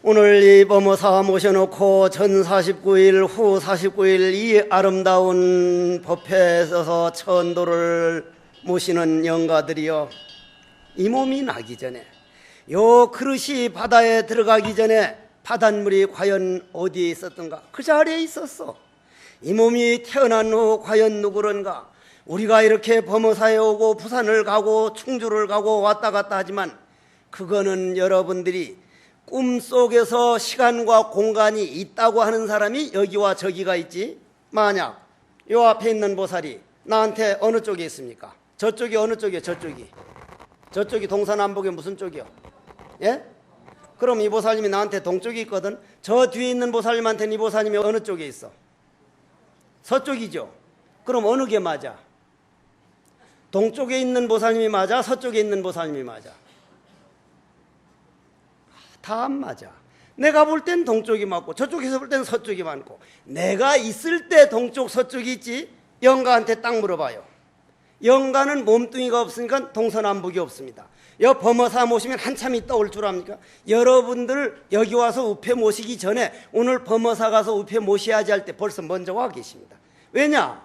오늘 이 범어사 모셔놓고 전 49일 후 49일 이 아름다운 법회에 서서 천도를 모시는 영가들이여, 이 몸이 나기 전에, 요 그릇이 바다에 들어가기 전에 바닷물이 과연 어디에 있었던가? 그 자리에 있었어. 이 몸이 태어난 후 과연 누구런가? 우리가 이렇게 범어사에 오고 부산을 가고 충주를 가고 왔다 갔다 하지만 그거는 여러분들이 꿈속에서 시간과 공간이 있다고 하는 사람이 여기와 저기가 있지, 만약 요 앞에 있는 보살이 나한테 어느 쪽에 있습니까? 저쪽이 어느 쪽이에요? 저쪽이 동서남북의 무슨 쪽이요? 예? 그럼 이 보살님이 나한테 동쪽에 있거든. 저 뒤에 있는 보살님한테는 이 보살님이 어느 쪽에 있어? 서쪽이죠. 그럼 어느 게 맞아? 동쪽에 있는 보살님이 맞아? 서쪽에 있는 보살님이 맞아? 다 안 맞아. 내가 볼 땐 동쪽이 맞고 저쪽에서 볼 땐 서쪽이 맞고, 내가 있을 때 동쪽 서쪽이 있지. 영가한테 딱 물어봐요. 영가는 몸뚱이가 없으니까 동서남북이 없습니다. 여 범어사 모시면 한참 있다 올 줄 압니까? 여러분들 여기 와서 우패 모시기 전에 오늘 범어사 가서 우패 모셔야지 할 때 벌써 먼저 와 계십니다. 왜냐?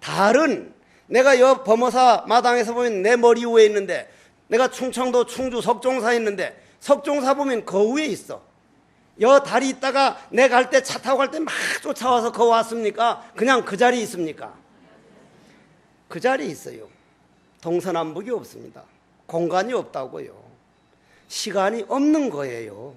달은 내가 여 범어사 마당에서 보면 내 머리 위에 있는데, 내가 충청도 충주 석종사에 있는데 석종사 보면 그 위에 있어. 여 달이 있다가 내가 갈 때 차 타고 갈 때 막 쫓아와서 거 왔습니까? 그냥 그 자리에 있습니까? 그 자리에 있어요. 동서남북이 없습니다. 공간이 없다고요. 시간이 없는 거예요.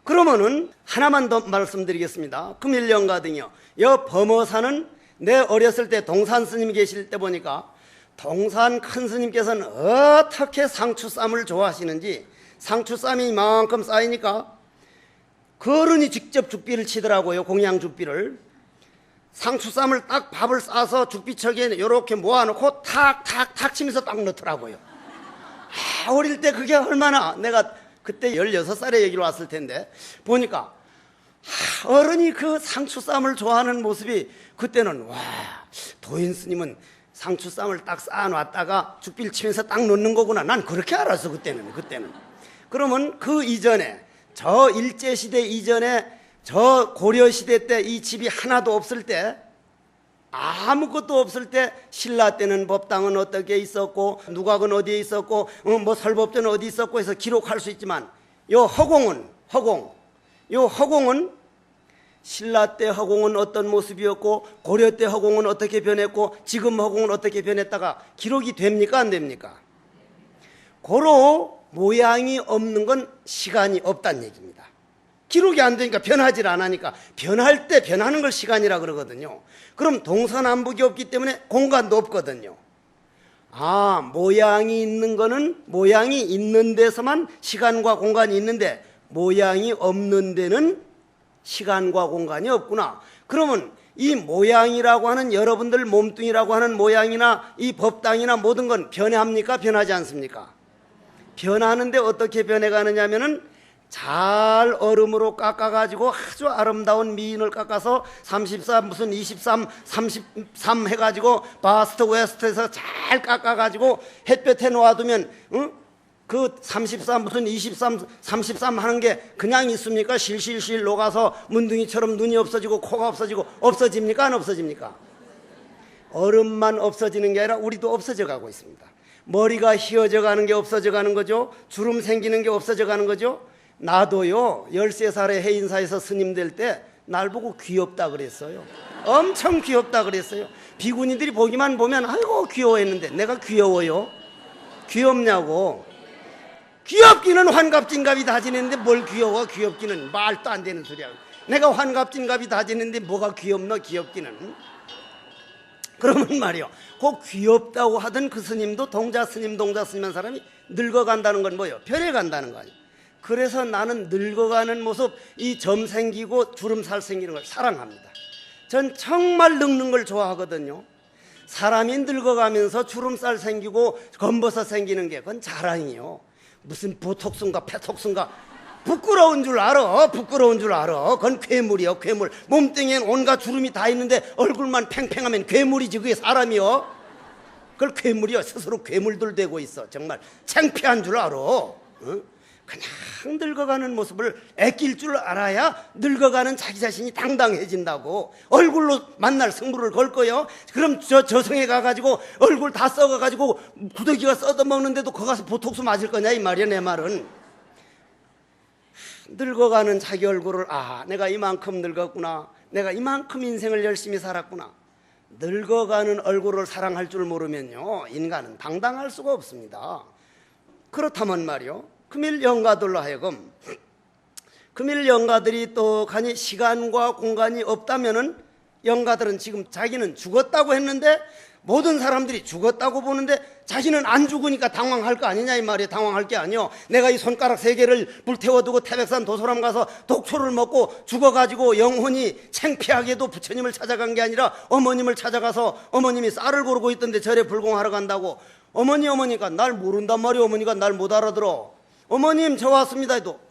그러면은 하나만 더 말씀드리겠습니다. 금일영가 등이요. 여 범어사는 내 어렸을 때 동산 스님이 계실 때 보니까 동산 큰 스님께서는 어떻게 상추쌈을 좋아하시는지, 상추쌈이 이만큼 쌓이니까 그 어른이 직접 죽비를 치더라고요. 공양 죽비를. 상추쌈을 딱 밥을 싸서 죽비척에 이렇게 모아놓고 탁탁탁 치면서 딱 넣더라고요. 어릴 때 그게 얼마나, 내가 그때 16살에 여기로 왔을 텐데 보니까 어른이 그 상추쌈을 좋아하는 모습이, 그때는 와, 도인 스님은 상추쌈을 딱 쌓아놨다가 죽비를 치면서 딱 넣는 거구나. 난 그렇게 알았어 그때는. 그러면 그 이전에, 저 일제시대 이전에, 저 고려시대 때 이 집이 하나도 없을 때, 아무것도 없을 때 신라 때는 법당은 어떻게 있었고 누각은 어디에 있었고 뭐 설법전은 어디 있었고 해서 기록할 수 있지만, 요 허공은 신라 때 허공은 어떤 모습이었고 고려 때 허공은 어떻게 변했고 지금 허공은 어떻게 변했다가 기록이 됩니까 안 됩니까? 고로 모양이 없는 건 시간이 없다는 얘기입니다. 기록이 안 되니까 변하질 않으니까, 변할 때 변하는 걸 시간이라 그러거든요. 그럼 동서남북이 없기 때문에 공간도 없거든요. 모양이 있는 거는 모양이 있는 데서만 시간과 공간이 있는데, 모양이 없는 데는 시간과 공간이 없구나. 그러면 이 모양이라고 하는, 여러분들 몸뚱이라고 하는 모양이나 이 법당이나 모든 건 변합니까? 변하지 않습니까? 변하는데 어떻게 변해가느냐 하면은, 잘 얼음으로 깎아가지고 아주 아름다운 미인을 깎아서 33 무슨 23 33 해가지고 바스트 웨스트에서 잘 깎아가지고 햇볕에 놓아두면 그 34 무슨 23 33 하는 게 그냥 있습니까? 실실실 녹아서 문둥이처럼 눈이 없어지고 코가 없어지고, 없어집니까? 안 없어집니까? 얼음만 없어지는 게 아니라 우리도 없어져 가고 있습니다. 머리가 휘어져 가는 게 없어져 가는 거죠. 주름 생기는 게 없어져 가는 거죠. 나도요 13살에 해인사에서 스님 될 때 날 보고 귀엽다 그랬어요. 엄청 귀엽다 그랬어요. 비구니들이 보기만 보면 아이고 귀여워했는데, 내가 귀여워요? 귀엽냐고. 귀엽기는 환갑진갑이 다 지냈는데 뭘 귀여워. 귀엽기는 말도 안 되는 소리야. 내가 환갑진갑이 다 지냈는데 뭐가 귀엽노 귀엽기는. 그러면 말이요, 그 귀엽다고 하던 그 스님도 동자 스님 한 사람이 늙어간다는 건 뭐예요? 변해간다는 거 아니에요. 그래서 나는 늙어가는 모습, 이 점 생기고 주름살 생기는 걸 사랑합니다. 전 정말 늙는 걸 좋아하거든요. 사람이 늙어가면서 주름살 생기고 검버섯 생기는 게 그건 자랑이요. 무슨 보톡스인가 페톡스인가, 부끄러운 줄 알아. 그건 괴물이요, 괴물. 몸뚱이엔 온갖 주름이 다 있는데 얼굴만 팽팽하면 괴물이지, 그게 사람이요? 그걸 괴물이요. 스스로 괴물들 되고 있어. 정말 창피한 줄 알아. 그냥 늙어가는 모습을 아낄 줄 알아야 늙어가는 자기 자신이 당당해진다고. 얼굴로 만날 승부를 걸 거요. 그럼 저 저승에 가가지고 얼굴 다 썩어가지고 구더기가 썩어먹는데도 거기 가서 보톡스 맞을 거냐 이 말이야. 내 말은 늙어가는 자기 얼굴을 내가 이만큼 늙었구나, 내가 이만큼 인생을 열심히 살았구나. 늙어가는 얼굴을 사랑할 줄 모르면요, 인간은 당당할 수가 없습니다. 그렇다면 말이요, 금일 영가들로 하여금, 금일 영가들이 떡하니 시간과 공간이 없다면은 영가들은 지금 자기는 죽었다고 했는데 모든 사람들이 죽었다고 보는데 자기는 안 죽으니까 당황할 거 아니냐 이 말이에요. 당황할 게 아니요. 내가 이 손가락 3개를 불태워두고 태백산 도소람 가서 독초를 먹고 죽어가지고 영혼이 창피하게도 부처님을 찾아간 게 아니라 어머님을 찾아가서 어머님이 쌀을 고르고 있던데 절에 불공하러 간다고 어머니가 날 모른단 말이에요. 어머니가 날 못 알아들어. 어머님 저 왔습니다 해도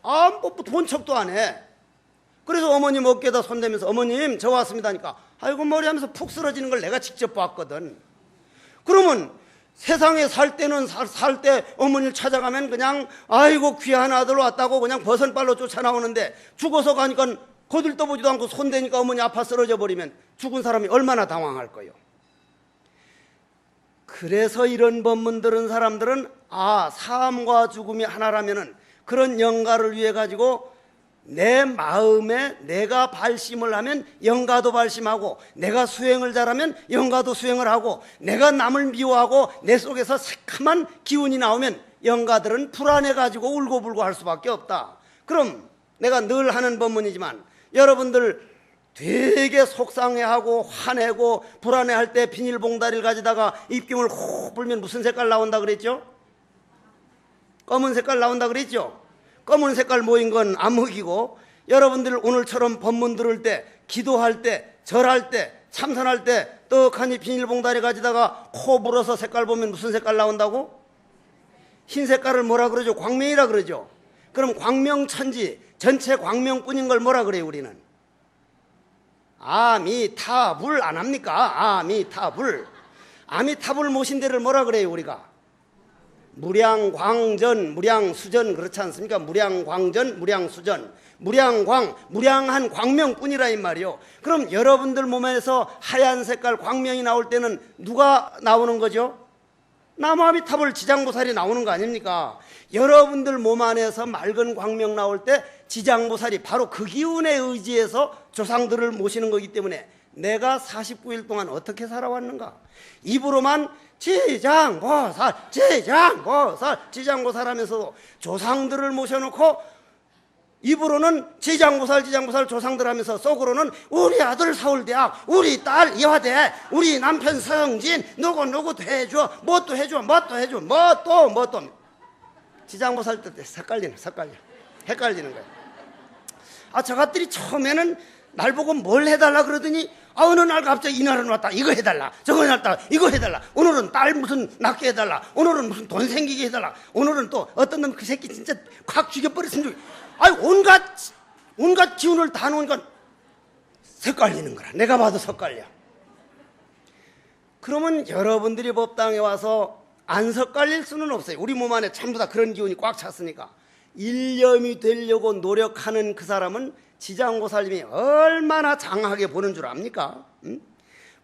본 척도 안 해. 그래서 어머님 어깨에다 손대면서 어머님 저 왔습니다 하니까 아이고 머리 하면서 푹 쓰러지는 걸 내가 직접 봤거든. 그러면 세상에 살 때는 살 때 어머니를 찾아가면 그냥 아이고 귀한 아들 왔다고 그냥 버선발로 쫓아나오는데 죽어서 가니까 거들떠보지도 않고 손대니까 어머니 아파 쓰러져 버리면 죽은 사람이 얼마나 당황할 거요. 그래서 이런 법문 들은 사람들은 삶과 죽음이 하나라면은 그런 영가를 위해 가지고 내 마음에 내가 발심을 하면 영가도 발심하고, 내가 수행을 잘하면 영가도 수행을 하고, 내가 남을 미워하고 내 속에서 새카만 기운이 나오면 영가들은 불안해 가지고 울고불고 할 수밖에 없다. 그럼 내가 늘 하는 법문이지만 여러분들 되게 속상해하고 화내고 불안해할 때 비닐봉다리를 가지다가 입김을 호 불면 무슨 색깔 나온다 그랬죠? 검은 색깔 나온다 그랬죠? 검은 색깔 모인 건 암흑이고, 여러분들 오늘처럼 법문 들을 때, 기도할 때, 절할 때, 참선할 때 떡하니 비닐봉다리 가지다가 코 불어서 색깔 보면 무슨 색깔 나온다고? 흰 색깔을 뭐라 그러죠? 광명이라 그러죠. 그럼 광명천지 전체 광명뿐인 걸 뭐라 그래요 우리는? 아미타불 안 합니까? 아미타불. 아미타불 모신 데를 뭐라 그래요 우리가? 무량광전, 무량수전 그렇지 않습니까? 무량광전, 무량수전. 무량한 광명뿐이라 이 말이요. 그럼 여러분들 몸에서 하얀 색깔 광명이 나올 때는 누가 나오는 거죠? 나무아미타불 지장보살이 나오는 거 아닙니까? 여러분들 몸 안에서 맑은 광명 나올 때 지장보살이 바로 그 기운에 의지해서 조상들을 모시는 거기 때문에 내가 49일 동안 어떻게 살아왔는가? 입으로만 지장보살 하면서도 조상들을 모셔놓고 입으로는 지장보살 조상들 하면서 속으로는 우리 아들 서울대학, 우리 딸 이화대, 우리 남편 성진, 누구도 해줘, 뭣도 해줘. 지장보살 때 헷갈리는 거야. 저것들이 처음에는 날 보고 뭘 해달라 그러더니 어느 날 갑자기 이 날은 왔다 이거 해달라, 저거 해달라, 이거 해달라, 오늘은 딸 무슨 낳게 해달라, 오늘은 무슨 돈 생기게 해달라, 오늘은 또 어떤 놈 그 새끼 진짜 확 죽여버렸으면 온갖 기운을 다 놓으니까 헷갈리는 거라. 내가 봐도 헷갈려. 그러면 여러분들이 법당에 와서 안 헷갈릴 수는 없어요. 우리 몸 안에 전부 다 그런 기운이 꽉 찼으니까. 일념이 되려고 노력하는 그 사람은 지장보살님이 얼마나 장하게 보는 줄 압니까?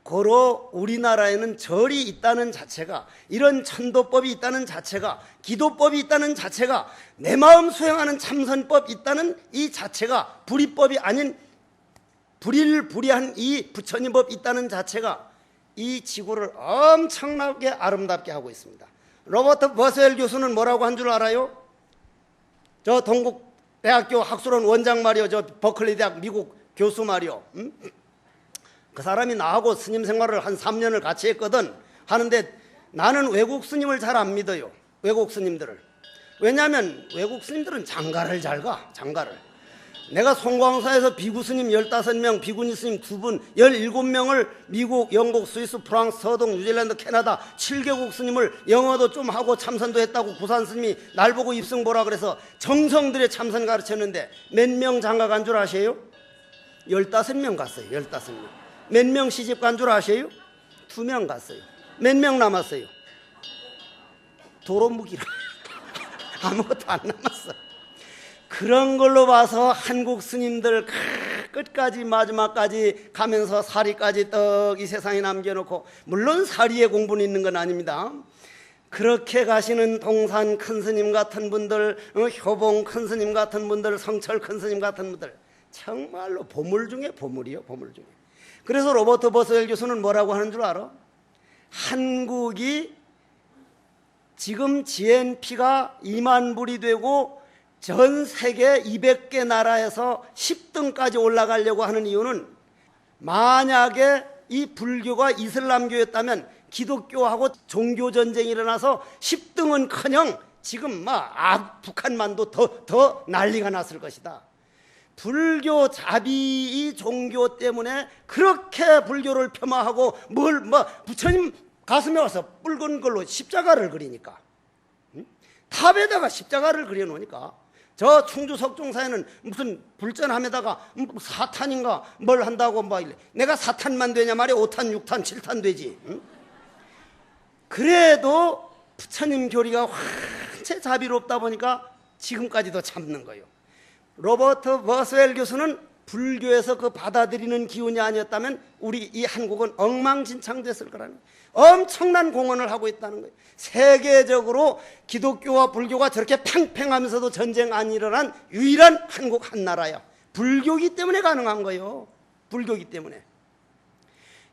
고로 우리나라에는 절이 있다는 자체가, 이런 천도법이 있다는 자체가, 기도법이 있다는 자체가, 내 마음 수행하는 참선법이 있다는 이 자체가, 불이법이 아닌 불일불이한 이 부처님법 있다는 자체가 이 지구를 엄청나게 아름답게 하고 있습니다. 로버트 버스웰 교수는 뭐라고 한 줄 알아요? 저 동국대학교 학술원 원장 말이요, 저 버클리 대학 미국 교수 말이요. 그 사람이 나하고 스님 생활을 한 3년을 같이 했거든. 하는데 나는 외국 스님을 잘 안 믿어요. 외국 스님들을. 왜냐하면 외국 스님들은 장가를 잘 가. 장가를. 내가 송광사에서 비구 스님 15명, 비구니 스님 2분, 17명을 미국, 영국, 스위스, 프랑스, 서동, 뉴질랜드, 캐나다 7개국 스님을 영어도 좀 하고 참선도 했다고 부산 스님이 날 보고 입승 보라 그래서 정성들의 참선 가르쳤는데 몇 명 장가 간 줄 아세요? 15명 갔어요. 15명. 몇 명 시집 간 줄 아세요? 2명 갔어요. 몇 명 남았어요? 도로묵이라. 아무것도 안 남았어. 그런 걸로 봐서 한국 스님들 끝까지 마지막까지 가면서 사리까지 떡 이 세상에 남겨놓고, 물론 사리에 공부는 있는 건 아닙니다. 그렇게 가시는 동산 큰 스님 같은 분들, 효봉 큰 스님 같은 분들, 성철 큰 스님 같은 분들, 정말로 보물 중에 보물이요, 보물 중에. 그래서 로버트 버스웰 교수는 뭐라고 하는 줄 알아? 한국이 지금 GNP가 2만 불이 되고 전 세계 200개 나라에서 10등까지 올라가려고 하는 이유는, 만약에 이 불교가 이슬람교였다면 기독교하고 종교전쟁이 일어나서 10등은커녕 지금 북한만도 더 난리가 났을 것이다. 불교 자비이 종교 때문에 그렇게 불교를 폄하하고 부처님 가슴에 와서 붉은 걸로 십자가를 그리니까, 탑에다가 십자가를 그려놓으니까, 저 충주 석종사에는 무슨 불전함에다가 사탄인가 뭘 한다고 내가 사탄만 되냐 말이야. 5탄 6탄 7탄 되지. 그래도 부처님 교리가 환체 자비롭다 보니까 지금까지도 참는 거예요. 로버트 버스웰 교수는 불교에서 그 받아들이는 기운이 아니었다면 우리 이 한국은 엉망진창됐을 거라는 거예요. 엄청난 공헌을 하고 있다는 거예요. 세계적으로 기독교와 불교가 저렇게 팽팽하면서도 전쟁 안 일어난 유일한 한국 한나라야. 불교기 때문에 가능한 거예요. 불교기 때문에.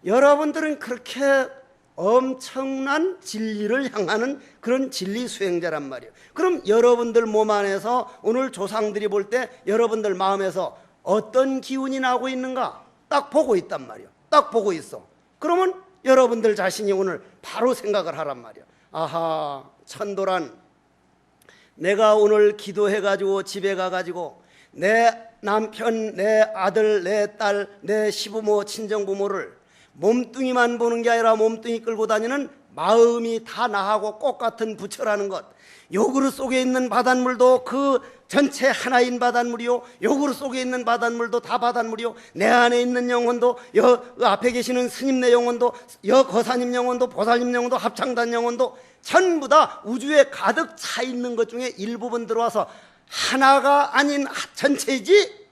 여러분들은 그렇게 엄청난 진리를 향하는 그런 진리 수행자란 말이에요. 그럼 여러분들 몸 안에서 오늘 조상들이 볼 때 여러분들 마음에서 어떤 기운이 나고 있는가 딱 보고 있단 말이에요. 딱 보고 있어. 그러면 여러분들 자신이 오늘 바로 생각을 하란 말이에요. 아하, 천도란, 내가 오늘 기도해가지고 집에 가가지고 내 남편, 내 아들, 내 딸, 내 시부모, 친정부모를 몸뚱이만 보는 게 아니라 몸뚱이 끌고 다니는 마음이 다 나하고 똑같은 부처라는 것. 요 그릇 속에 있는 바닷물도 그 전체 하나인 바닷물이요, 요 그릇 속에 있는 바닷물도 다 바닷물이요, 내 안에 있는 영혼도, 여 앞에 계시는 스님네 영혼도, 여 거사님 영혼도, 보살님 영혼도, 합창단 영혼도 전부 다 우주에 가득 차 있는 것 중에 일부분 들어와서 하나가 아닌 전체이지,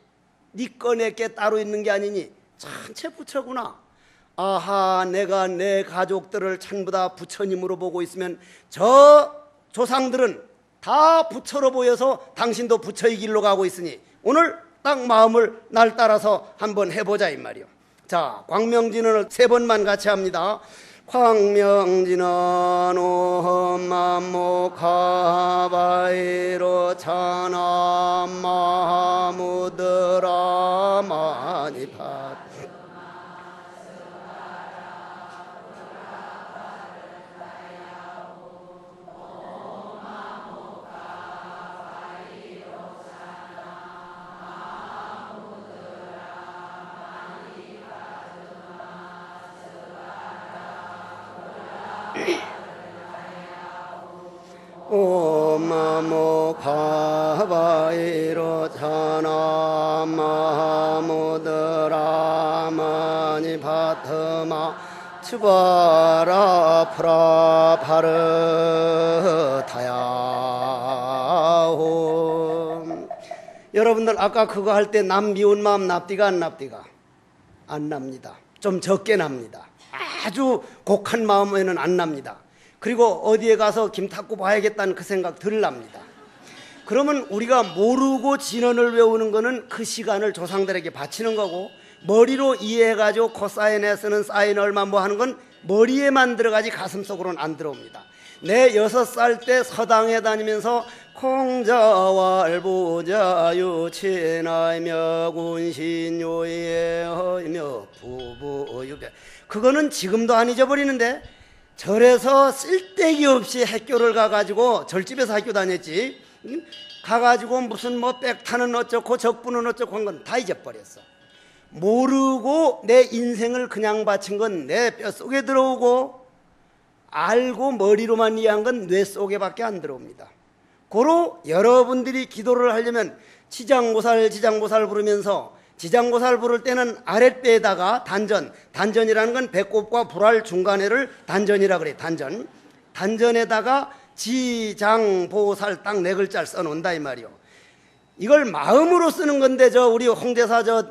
네 거 내 게 따로 있는 게 아니니 전체 부처구나. 아하, 내가 내 가족들을 전부 다 부처님으로 보고 있으면 저 조상들은 다 부처로 보여서 당신도 부처의 길로 가고 있으니 오늘 딱 마음을 날 따라서 한번 해보자 이 말이요. 자, 광명진언을 3번만 같이 합니다. 광명진언 옴만모카바이로 찬암마무드라 마니팟. 오마모카바이로 차나마무드라마니 바트마 츠바라 프라파르타야호. 여러분들 아까 그거 할 때 남 미운 마음 납디가 안 납디가? 안 납니다. 좀 적게 납니다. 아주 곡한 마음에는 안 납니다. 그리고 어디에 가서 김탁구 봐야겠다는 그 생각 덜 납니다. 그러면 우리가 모르고 진언을 외우는 거는 그 시간을 조상들에게 바치는 거고, 머리로 이해해가지고 코사인에 쓰는 사인 얼마 뭐 하는 건 머리에만 들어가지 가슴속으로는 안 들어옵니다. 내 6살 때 서당에 다니면서 공자왈부자유친하이며 군신요예허이며 부부유배, 그거는 지금도 안 잊어버리는데, 절에서 쓸데기 없이 학교를 가가지고, 절집에서 학교 다녔지, 가가지고 무슨 백타는 어쩌고 적부는 어쩌고 한 건 다 잊어버렸어. 모르고 내 인생을 그냥 바친 건 내 뼛속에 들어오고, 알고 머리로만 이해한 건 뇌 속에밖에 안 들어옵니다. 고로 여러분들이 기도를 하려면 지장보살 부르면서, 지장보살 부를 때는 아랫배에다가 단전이라는 건 배꼽과 불알 중간에를 단전이라 그래. 단전에다가 지장보살 딱 4글자를 써놓는다 이 말이요. 이걸 마음으로 쓰는 건데 저 우리 홍대사 저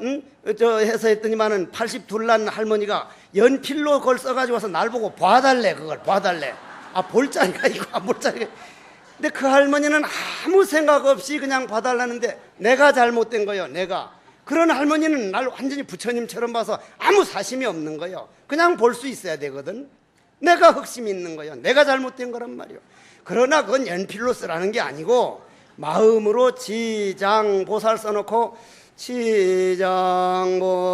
해서 했더니만은 82 난 할머니가 연필로 그걸 써가지고 와서 날 보고 봐달래. 그걸 봐달래. 아, 볼자리가 이거 안 볼자리가. 근데 그 할머니는 아무 생각 없이 그냥 봐달라는데 내가 잘못된 거예요. 내가. 그런 할머니는 날 완전히 부처님처럼 봐서 아무 사심이 없는 거예요. 그냥 볼 수 있어야 되거든. 내가 흑심이 있는 거예요. 내가 잘못된 거란 말이에요. 그러나 그건 연필로 쓰라는 게 아니고 마음으로 지장보살 써놓고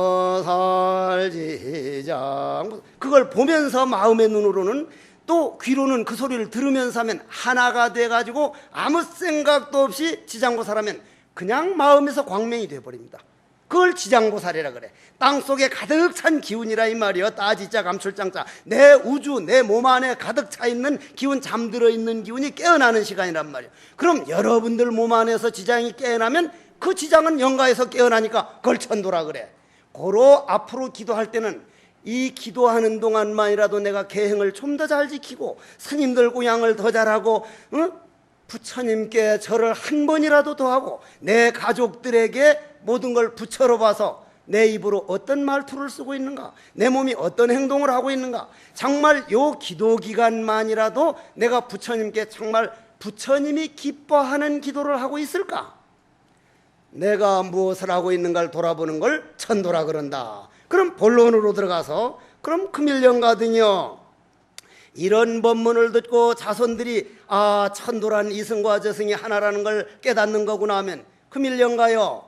지장보살 지장 그걸 보면서 마음의 눈으로는 또 귀로는 그 소리를 들으면서 하면 하나가 돼가지고 아무 생각도 없이 지장보살하면 그냥 마음에서 광명이 돼버립니다. 그걸 지장보살이라 그래. 땅속에 가득 찬 기운이라 이 말이요. 따지자 감출장자 내 우주 내 몸 안에 가득 차 있는 기운, 잠들어 있는 기운이 깨어나는 시간이란 말이에요. 그럼 여러분들 몸 안에서 지장이 깨어나면 그 지장은 영가에서 깨어나니까 그걸 천도라 그래. 고로 앞으로 기도할 때는 이 기도하는 동안만이라도 내가 계행을 좀 더 잘 지키고 스님들供養을 더 잘하고 부처님께 절을 한 번이라도 더 하고 내 가족들에게 모든 걸 부처로 봐서 내 입으로 어떤 말투를 쓰고 있는가, 내 몸이 어떤 행동을 하고 있는가, 정말 요 기도 기간만이라도 내가 부처님께 정말 부처님이 기뻐하는 기도를 하고 있을까? 내가 무엇을 하고 있는가를 돌아보는 걸 천도라 그런다. 그럼 본론으로 들어가서 그럼 금일령가등이요, 이런 법문을 듣고 자손들이 아, 천도란 이승과 저승이 하나라는 걸 깨닫는 거구나 하면 금일령가요,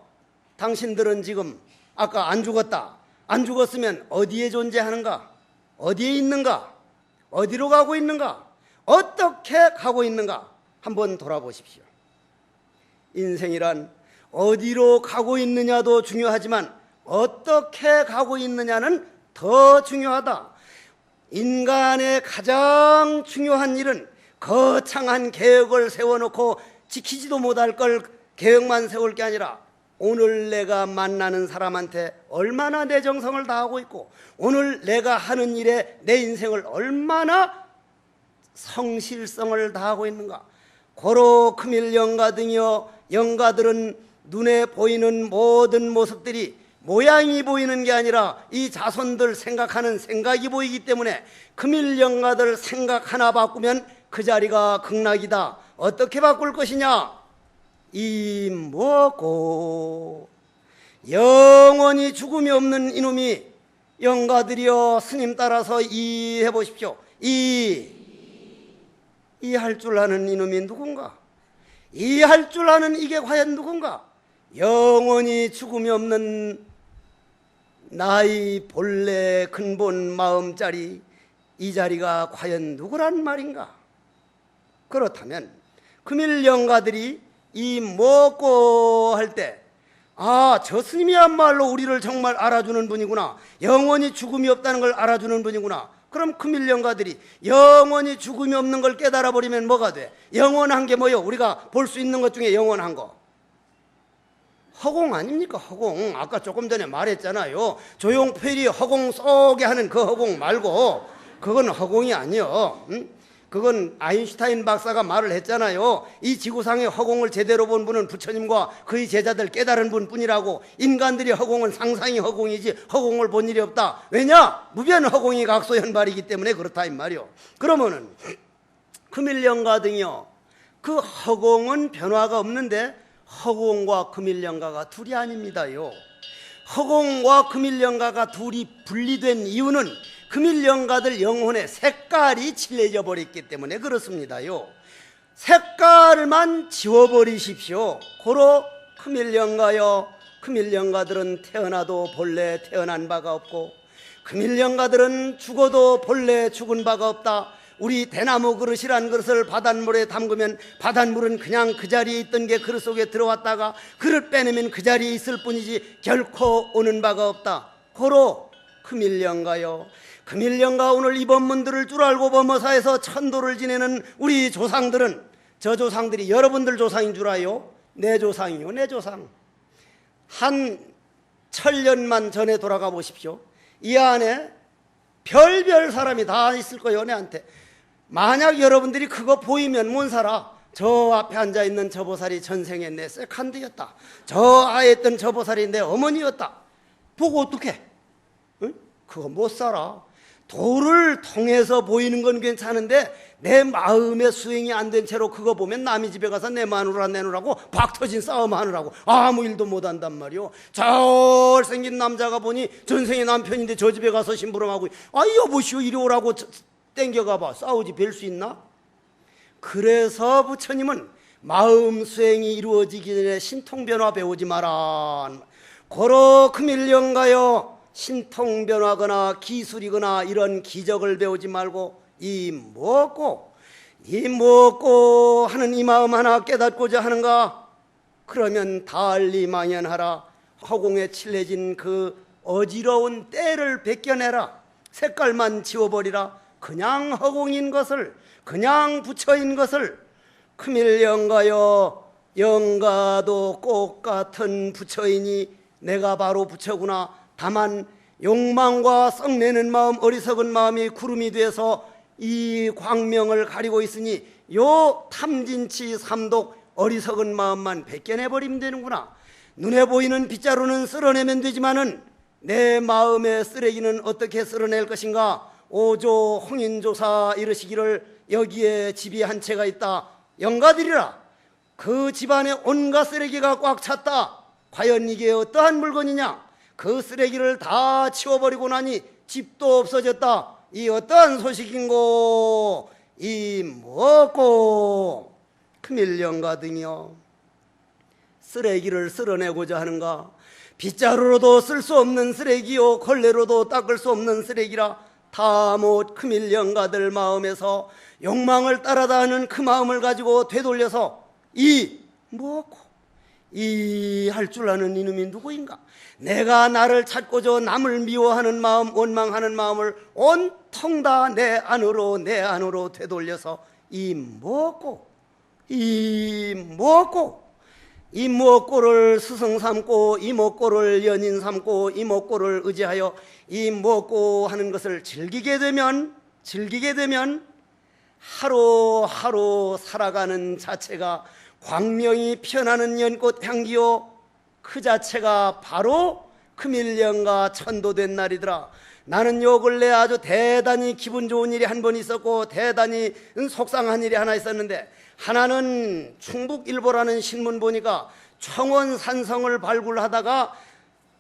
당신들은 지금 아까 안 죽었다. 안 죽었으면 어디에 존재하는가? 어디에 있는가? 어디로 가고 있는가? 어떻게 가고 있는가? 한번 돌아보십시오. 인생이란 어디로 가고 있느냐도 중요하지만 어떻게 가고 있느냐는 더 중요하다. 인간의 가장 중요한 일은 거창한 계획을 세워놓고 지키지도 못할 걸 계획만 세울 게 아니라 오늘 내가 만나는 사람한테 얼마나 내 정성을 다하고 있고 오늘 내가 하는 일에 내 인생을 얼마나 성실성을 다하고 있는가. 고로 금일영가 등이여, 영가들은 눈에 보이는 모든 모습들이 모양이 보이는 게 아니라 이 자손들 생각하는 생각이 보이기 때문에 금일영가들 생각 하나 바꾸면 그 자리가 극락이다. 어떻게 바꿀 것이냐? 이 뭐고 영원히 죽음이 없는 이놈이, 영가들이여 스님 따라서 이해해 보십시오. 이해할 줄 아는 이놈이 누군가? 이해할 줄 아는 이게 과연 누군가? 영원히 죽음이 없는 나의 본래 근본 마음자리, 이 자리가 과연 누구란 말인가? 그렇다면 금일영가들이 이 먹고 할 때 아, 저 스님이야말로 우리를 정말 알아주는 분이구나, 영원히 죽음이 없다는 걸 알아주는 분이구나. 그럼 금일영가들이 영원히 죽음이 없는 걸 깨달아 버리면 뭐가 돼? 영원한 게 뭐요? 우리가 볼 수 있는 것 중에 영원한 거 허공 아닙니까? 허공. 아까 조금 전에 말했잖아요. 조용필이 허공 속에 하는 그 허공 말고 그건 허공이 아니요. 그건 아인슈타인 박사가 말을 했잖아요. 이 지구상의 허공을 제대로 본 분은 부처님과 그의 제자들 깨달은 분뿐이라고. 인간들이 허공은 상상이 허공이지 허공을 본 일이 없다. 왜냐? 무변 허공이 각소현발이기 때문에 그렇다 이 말이요. 그러면은 금일영가 등이요, 그 허공은 변화가 없는데 허공과 금일영가가 둘이 아닙니다요. 허공과 금일영가가 둘이 분리된 이유는 금일영가들 영혼의 색깔이 칠해져 버렸기 때문에 그렇습니다요. 색깔만 지워버리십시오. 고로 금일영가여, 금일영가들은 태어나도 본래 태어난 바가 없고 금일영가들은 죽어도 본래 죽은 바가 없다. 우리 대나무 그릇이란 그릇을 바닷물에 담그면 바닷물은 그냥 그 자리에 있던 게 그릇 속에 들어왔다가 그릇 빼내면 그 자리에 있을 뿐이지 결코 오는 바가 없다. 고로 금일영가요, 금일영가 오늘 이 법문 들을 줄 알고 범어사에서 천도를 지내는 우리 조상들은, 저 조상들이 여러분들 조상인 줄 아요? 내 조상이요, 내 조상. 한 1000년만 전에 돌아가 보십시오. 이 안에 별별 사람이 다 있을 거예요, 내한테. 만약 여러분들이 그거 보이면 못 살아. 저 앞에 앉아있는 저 보살이 전생에 내 세컨드였다. 저 아에 있던 저 보살이 내 어머니였다. 보고 어떡해? 응? 그거 못 살아. 도를 통해서 보이는 건 괜찮은데 내 마음의 수행이 안 된 채로 그거 보면 남의 집에 가서 내 마누라 내놓으라고 박터진 싸움 하느라고 아무 일도 못 한단 말이오. 잘생긴 남자가 보니 전생의 남편인데 저 집에 가서 심부름하고 여보시오 이리 오라고 땡겨가봐. 싸우지 뵐 수 있나? 그래서 부처님은 마음 수행이 이루어지기 전에 신통변화 배우지 마라. 고로 금일령가요 신통변화거나 기술이거나 이런 기적을 배우지 말고 이 먹고 하는 이 마음 하나 깨닫고자 하는가? 그러면 달리 망연하라. 허공에 칠해진 그 어지러운 때를 벗겨내라. 색깔만 지워버리라. 그냥 허공인 것을, 그냥 부처인 것을. 금일영가여 영가도 꽃 같은 부처이니 내가 바로 부처구나. 다만 욕망과 썩내는 마음, 어리석은 마음이 구름이 돼서 이 광명을 가리고 있으니 요 탐진치 삼독 어리석은 마음만 벗겨내버리면 되는구나. 눈에 보이는 빗자루는 쓸어내면 되지만은 내 마음의 쓰레기는 어떻게 쓸어낼 것인가? 오조 홍인조사 이르시기를 여기에 집이 한 채가 있다. 영가들이라 그 집안에 온갖 쓰레기가 꽉 찼다. 과연 이게 어떠한 물건이냐? 그 쓰레기를 다 치워버리고 나니 집도 없어졌다. 이 어떠한 소식인고? 이 뭐고? 금일영가 등이여 쓰레기를 쓸어내고자 하는가? 빗자루로도 쓸 수 없는 쓰레기요 걸레로도 닦을 수 없는 쓰레기라. 다 못 금일영가들 마음에서 욕망을 따라다하는 그 마음을 가지고 되돌려서 이 뭐고? 이 할 줄 아는 이놈이 누구인가? 내가 나를 찾고자 남을 미워하는 마음, 원망하는 마음을 온통 다 내 안으로 되돌려서 이 뭐고? 이 뭐고? 이 뭐고를 스승 삼고 이 뭐고를 연인 삼고 이 뭐고를 의지하여 이 뭐고 하는 것을 즐기게 되면 하루하루 살아가는 자체가 광명이 피어나는 연꽃 향기요 그 자체가 바로 금일령가 천도된 날이더라. 나는 요 근래 아주 대단히 기분 좋은 일이 한 번 있었고 대단히 속상한 일이 하나 있었는데, 하나는 충북일보라는 신문 보니까 청원산성을 발굴하다가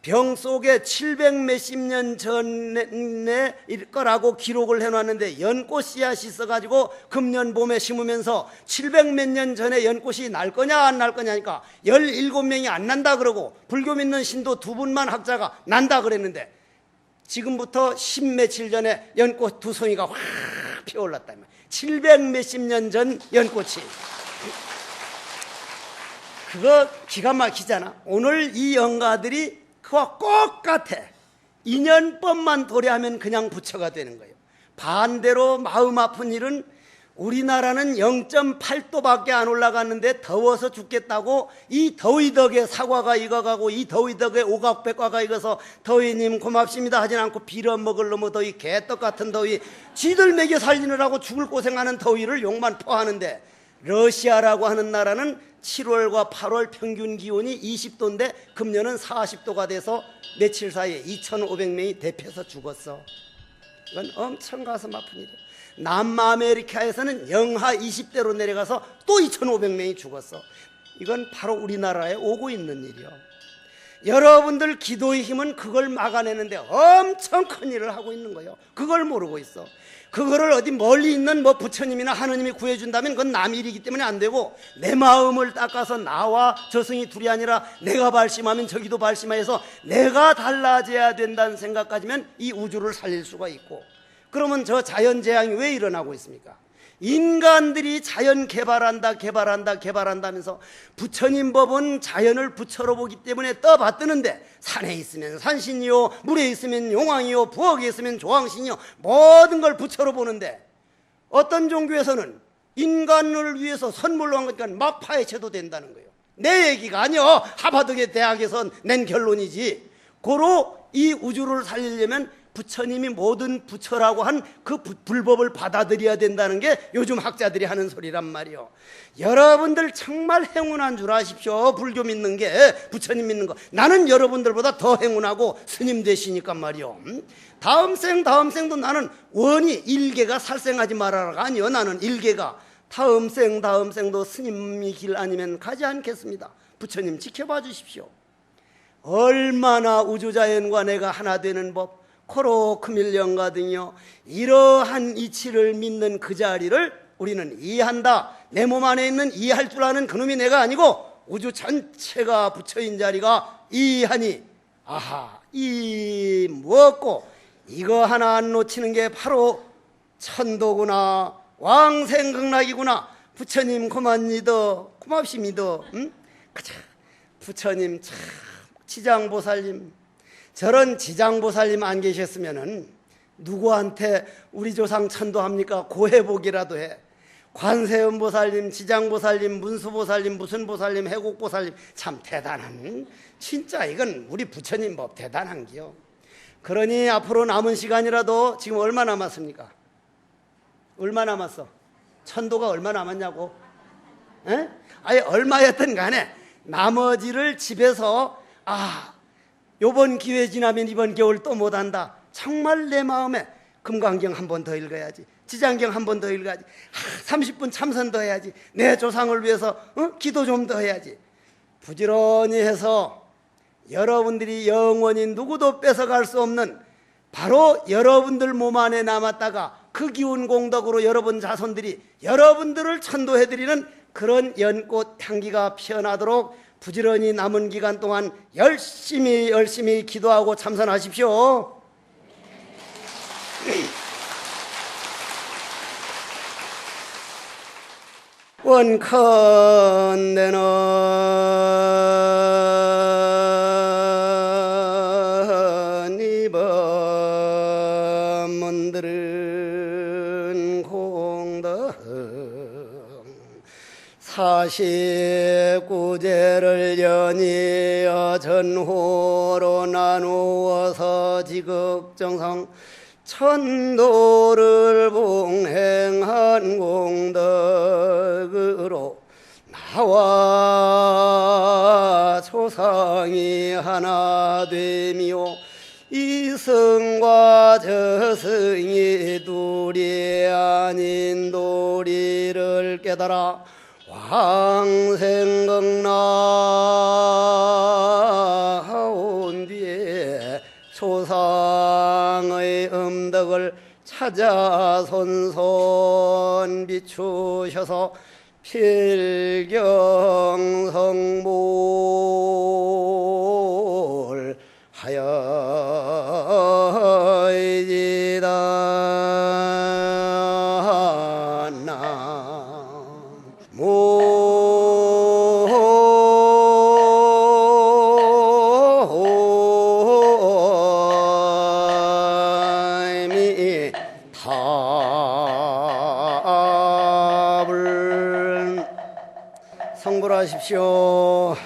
병 속에 700 몇십 년 전에 거라고 기록을 해놨는데 연꽃 씨앗이 있어가지고 금년 봄에 심으면서 700 몇 년 전에 연꽃이 날 거냐 안 날 거냐니까 17명이 안 난다 그러고 불교 믿는 신도 2분만 학자가 난다 그랬는데 지금부터 10 며칠 전에 연꽃 2송이가 확 피어올랐다. 700 몇십 년 전 연꽃이. 그거 기가 막히잖아. 오늘 이 영가들이 그와 똑같아. 인연법만 도래하면 그냥 부처가 되는 거예요. 반대로 마음 아픈 일은 우리나라는 0.8도밖에 안 올라갔는데 더워서 죽겠다고 이 더위 덕에 사과가 익어가고 이 더위 덕에 오각백과가 익어서 더위님 고맙습니다 하진 않고 빌어먹을 놈의 더위, 개떡 같은 더위, 지들 먹여 살리느라고 죽을 고생하는 더위를 욕만 퍼하는데, 러시아라고 하는 나라는 7월과 8월 평균 기온이 20도인데 금년은 40도가 돼서 며칠 사이에 2,500명이 대피해서 죽었어. 이건 엄청 가슴 아픈 일이야. 남아메리카에서는 영하 20대로 내려가서 또 2,500명이 죽었어. 이건 바로 우리나라에 오고 있는 일이요. 여러분들 기도의 힘은 그걸 막아내는데 엄청 큰 일을 하고 있는 거예요. 그걸 모르고 있어. 그거를 어디 멀리 있는 뭐 부처님이나 하느님이 구해준다면 그건 남 일이기 때문에 안 되고, 내 마음을 닦아서 나와 저승이 둘이 아니라 내가 발심하면 저기도 발심해서 내가 달라져야 된다는 생각 가지면 이 우주를 살릴 수가 있고, 그러면 저 자연재앙이 왜 일어나고 있습니까? 인간들이 자연 개발한다면서 부처님 법은 자연을 부처로 보기 때문에 떠받드는데, 산에 있으면 산신이요, 물에 있으면 용왕이요, 부엌에 있으면 조왕신이요, 모든 걸 부처로 보는데, 어떤 종교에서는 인간을 위해서 선물로 한 거니까 막 파헤쳐도 된다는 거예요. 내 얘기가 아니요, 하버드 대학에서 낸 결론이지. 고로 이 우주를 살리려면 부처님이 모든 부처라고 한 그 불법을 받아들여야 된다는 게 요즘 학자들이 하는 소리란 말이요. 여러분들 정말 행운한 줄 아십시오. 불교 믿는 게, 부처님 믿는 거. 나는 여러분들보다 더 행운하고 스님 되시니까 말이요. 다음 생도 나는 원이 일개가 살생하지 말아라가 아니요. 나는 일개가 다음 생도 스님이 길 아니면 가지 않겠습니다. 부처님 지켜봐 주십시오. 얼마나 우주자연과 내가 하나 되는 법, 코로 크밀령가 등이요, 이러한 이치를 믿는 그 자리를 우리는 이해한다. 내 몸 안에 있는 이해할 줄 아는 그놈이 내가 아니고 우주 전체가 부처인 자리가 이해하니, 아하, 이 무엇고 이거 하나 안 놓치는 게 바로 천도구나, 왕생극락이구나. 부처님 고만 믿어, 고맙시 믿어. 응? 그자, 부처님 참 지장보살님, 저런 지장보살님 안 계셨으면은 누구한테 우리 조상 천도합니까? 고해복이라도 해. 관세음보살님, 지장보살님, 문수보살님, 무슨 보살님, 해곡보살님, 참 대단한, 진짜 이건 우리 부처님 법 대단한 기요. 그러니 앞으로 남은 시간이라도, 지금 얼마 남았습니까? 얼마 남았어? 천도가 얼마 남았냐고? 에? 아예 얼마였든 간에 나머지를 집에서, 요번 기회 지나면 이번 겨울 또 못한다, 정말 내 마음에 금강경 한 번 더 읽어야지, 지장경 한 번 더 읽어야지, 30분 참선 더 해야지, 내 조상을 위해서 기도 좀 더 해야지, 부지런히 해서 여러분들이 영원히 누구도 뺏어갈 수 없는 바로 여러분들 몸 안에 남았다가 그 기운 공덕으로 여러분 자손들이 여러분들을 천도해드리는 그런 연꽃 향기가 피어나도록 부지런히 남은 기간 동안 열심히 기도하고 참선하십시오. 원컨대는 이번 문들은 공덕 49제를 연이어 전호로 나누어서 지극정성 천도를 봉행한 공덕으로 나와 조상이 하나 되미요, 이승과 저승이 둘이 아닌 도리를 깨달아 왕생극락하온 뒤에 조상의 음덕을 찾아 손손 비추셔서 필경성몰 하여이지다. 답을 성불하십시오.